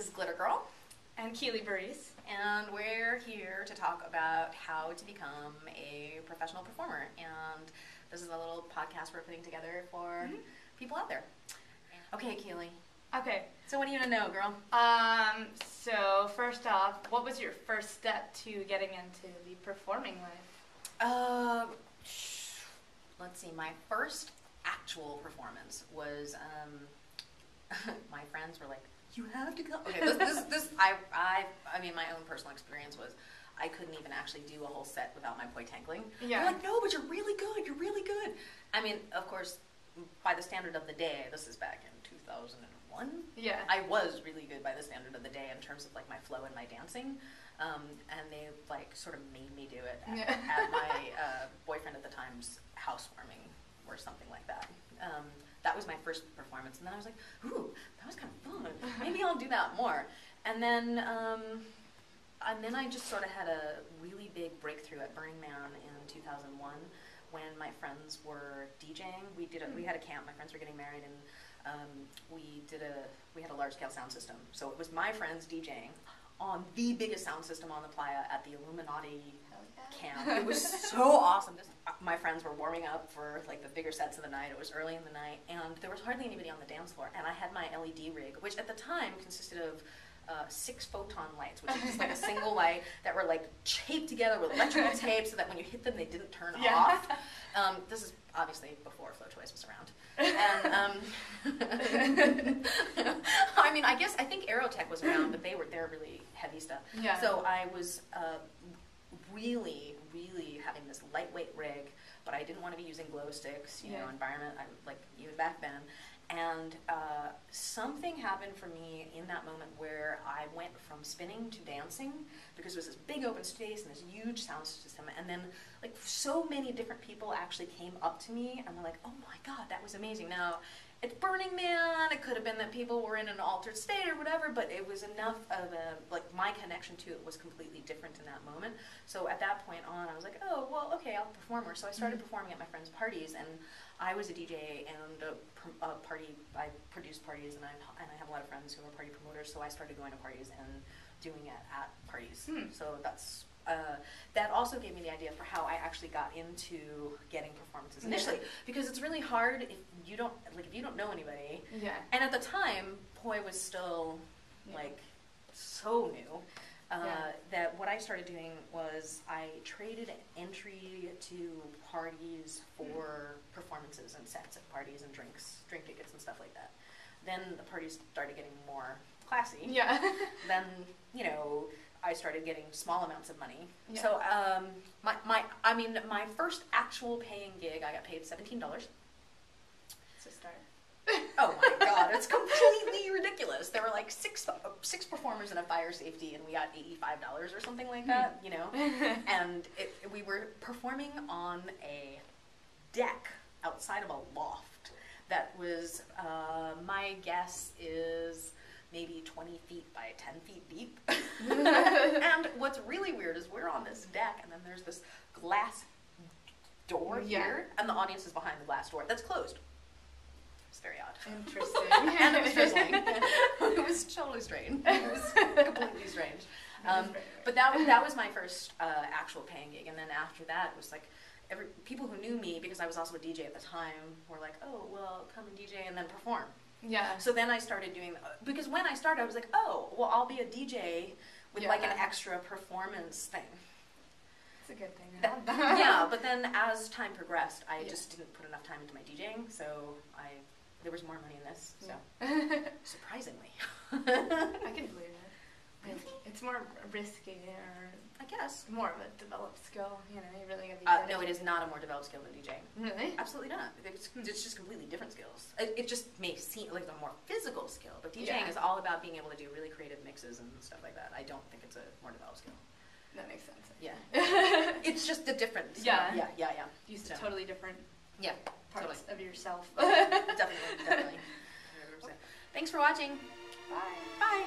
is GlitterGirl. And Keely Burries. And we're here to talk about how to become a professional performer. And this is a little podcast we're putting together for people out there. Okay, Keely. Okay. So what do you want to know, girl? So first off, what was your first step to getting into the performing life? Let's see. My first actual performance was, my friends were like, "You have to go." Okay, I mean, my own personal experience was I couldn't even actually do a whole set without my boy tangling. Yeah. They're like, "No, but you're really good. You're really good." I mean, of course, by the standard of the day, this is back in 2001. Yeah. I was really good by the standard of the day in terms of like my flow and my dancing, and they like sort of made me do it at my boyfriend at the time's housewarming or something like that. That was my first performance, and then I was like, "Ooh, that was kind of fun. Maybe I'll do that more." And then I just sort of had a really big breakthrough at Burning Man in 2001 when my friends were DJing. We had a camp. My friends were getting married, and we had a large scale sound system. So it was my friends DJing on the biggest sound system on the playa at the Illuminati camp. It was so awesome. My friends were warming up for like the bigger sets of the night. It was early in the night, and there was hardly anybody on the dance floor. And I had my LED rig, which at the time consisted of 6 photon lights, which is just like a single light that were like taped together with electrical tape, so that when you hit them, they didn't turn off. This is obviously before Flow Toys was around. And I think Aerotech was around, but they're really heavy stuff. Yeah. So I was really having this lightweight rig, but I didn't want to be using glow sticks, environment, even back then. And something happened for me in that moment where I went from spinning to dancing, because it was this big open space and this huge sound system, and then like so many different people actually came up to me and were like, "Oh my God, that was amazing." Now, it's Burning Man, it could have been that people were in an altered state or whatever, but it was enough of my connection to it was completely different in that moment. So at that point on, I was like, "Oh, well, okay, I'll perform more." So I started performing at my friends' parties, and I was a DJ and I produced parties, and I have a lot of friends who are party promoters, so I started going to parties and doing it at parties. So that's that also gave me the idea for how I actually got into getting performances initially, because it's really hard if you don't know anybody. Yeah. And at the time, Poi was still like so new. That what I started doing was I traded entry to parties for performances and sets at parties and drink tickets and stuff like that. Then the parties started getting more classy. Yeah. Then, I started getting small amounts of money. Yeah. So my first actual paying gig, I got paid $17. It's a start. Oh my God, it's completely ridiculous. There were like six performers and a fire safety, and we got $85 or something like that, And we were performing on a deck outside of a loft that was, my guess is maybe 20 feet by 10 feet deep. And what's really weird is we're on this deck, and then there's this glass door here, and the audience is behind the glass door that's closed. It's very odd. Interesting. And it was drizzling. It was totally strange. It was completely strange. But that was my first actual paying gig, and then after that it was like people who knew me, because I was also a DJ at the time, were like, "Oh, well, come and DJ and then perform." Yeah. So then I started doing, because when I started I was like, "Oh, well, I'll be a DJ with like an extra performance thing." It's a good thing. Yeah, but then as time progressed, I just didn't put enough time into my DJing, so there was more money in this, so surprisingly. I can believe it. It's more risky, or I guess. More of a developed skill, you really gotta be no, it is not a more developed skill than DJing. Really? Absolutely not. It's just completely different skills. It just may seem like a more physical skill, but DJing is all about being able to do really creative mixes and stuff like that. I don't think it's a more developed skill. That makes sense. Yeah. It's just a different skill. Yeah. Yeah. Use totally different parts of yourself. Definitely. 100%. Thanks for watching. Bye. Bye.